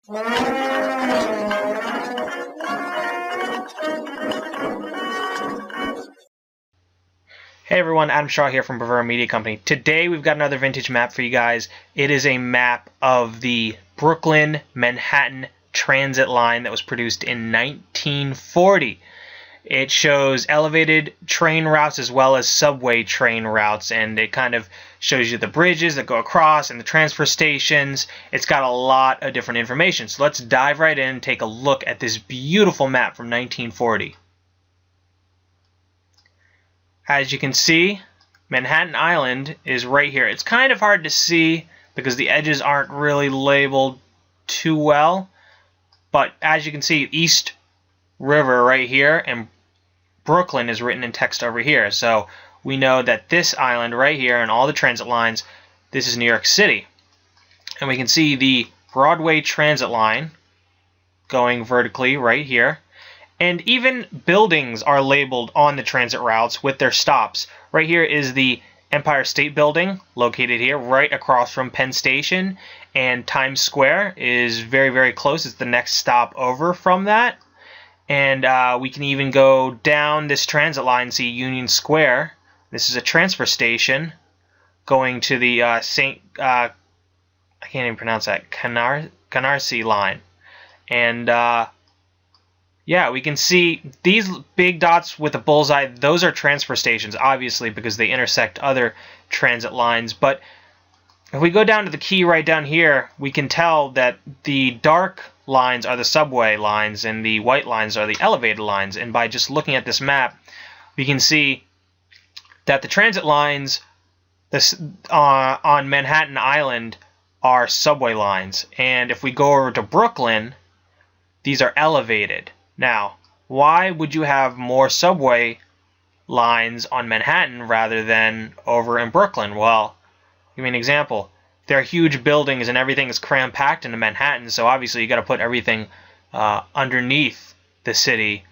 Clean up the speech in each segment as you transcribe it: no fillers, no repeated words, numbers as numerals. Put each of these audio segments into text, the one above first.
Hey everyone, Adam Shaw here from Bavura Media Company. Today we've got another vintage map for you guys. It is a map of the Brooklyn-Manhattan transit line that was produced in 1940. It shows elevated train routes as well as subway train routes, and it kind of shows you the bridges that go across and the transfer stations. It's got a lot of different information. So let's dive right in and take a look at this beautiful map from 1940. As you can see, Manhattan Island is right here. It's kind of hard to see because the edges aren't really labeled too well. But as you can see, East River right here and Brooklyn is written in text over here. So we know that this island right here and all the transit lines, this is New York City. And we can see the Broadway transit line going vertically right here. And even buildings are labeled on the transit routes with their stops. Right here is the Empire State Building, located here right across from Penn Station. And Times Square is very, very close. It's the next stop over from that. And we can even go down this transit line and see Union Square. This is a transfer station going to the I can't even pronounce that, Canarsie line. And yeah, we can see these big dots with a bullseye. Those are transfer stations, obviously, because they intersect other transit lines. But if we go down to the key right down here, we can tell that the dark lines are the subway lines and the white lines are the elevated lines. And by just looking at this map, we can see that the transit lines on Manhattan Island are subway lines. And if we go over to Brooklyn, these are elevated. Now, why would you have more subway lines on Manhattan rather than over in Brooklyn? Well, give me an example. There are huge buildings and everything is crammed packed into Manhattan, so obviously you got to put everything underneath the city,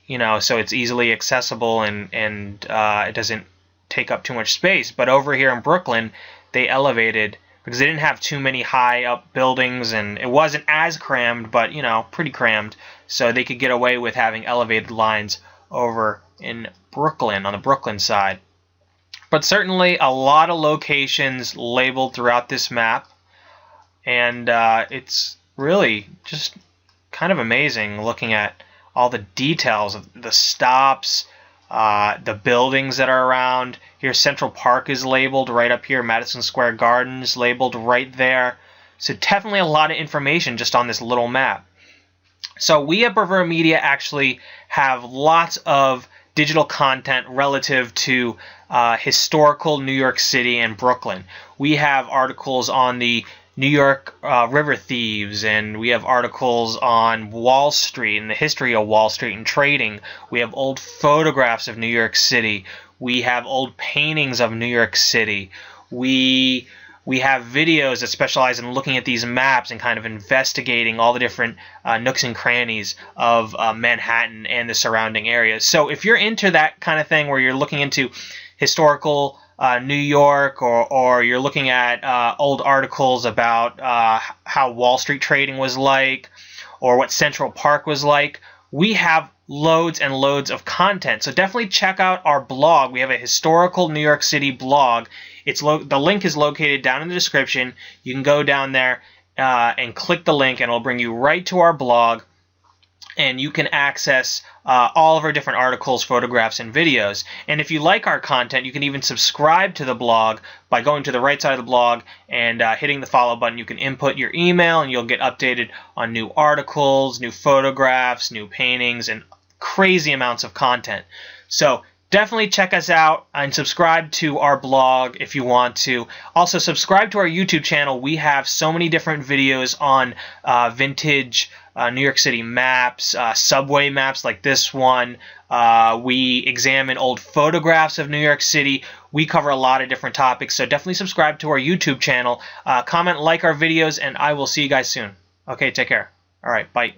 you know, so it's easily accessible and it doesn't take up too much space. But over here in Brooklyn, they elevated because they didn't have too many high up buildings and it wasn't as crammed, but you know, pretty crammed. So they could get away with having elevated lines over in Brooklyn, on the Brooklyn side. But certainly a lot of locations labeled throughout this map. And it's really just kind of amazing looking at all the details of the stops, the buildings that are around. Here Central Park is labeled right up here. Madison Square Gardens labeled right there. So definitely a lot of information just on this little map. So we at Bavura Media actually have lots of digital content relative to historical New York City and Brooklyn. We have articles on the New York river thieves, and we have articles on Wall Street and the history of Wall Street and trading. We have old photographs of New York City. We have old paintings of New York City. We have videos that specialize in looking at these maps and kind of investigating all the different nooks and crannies of Manhattan and the surrounding areas. So if you're into that kind of thing where you're looking into historical New York or you're looking at old articles about how Wall Street trading was like or what Central Park was like, we have loads and loads of content. So definitely check out our blog. We have a historical New York City blog. The link is located down in the description. You can go down there and click the link and it'll bring you right to our blog, and you can access all of our different articles, photographs, and videos. And if you like our content, you can even subscribe to the blog by going to the right side of the blog and hitting the follow button. You can input your email and you'll get updated on new articles, new photographs, new paintings, and crazy amounts of content. So definitely check us out and subscribe to our blog if you want to. Also, subscribe to our YouTube channel. We have so many different videos on vintage New York City maps, subway maps like this one. We examine old photographs of New York City. We cover a lot of different topics, so definitely subscribe to our YouTube channel. Comment, like our videos, and I will see you guys soon. Okay, take care. All right, bye.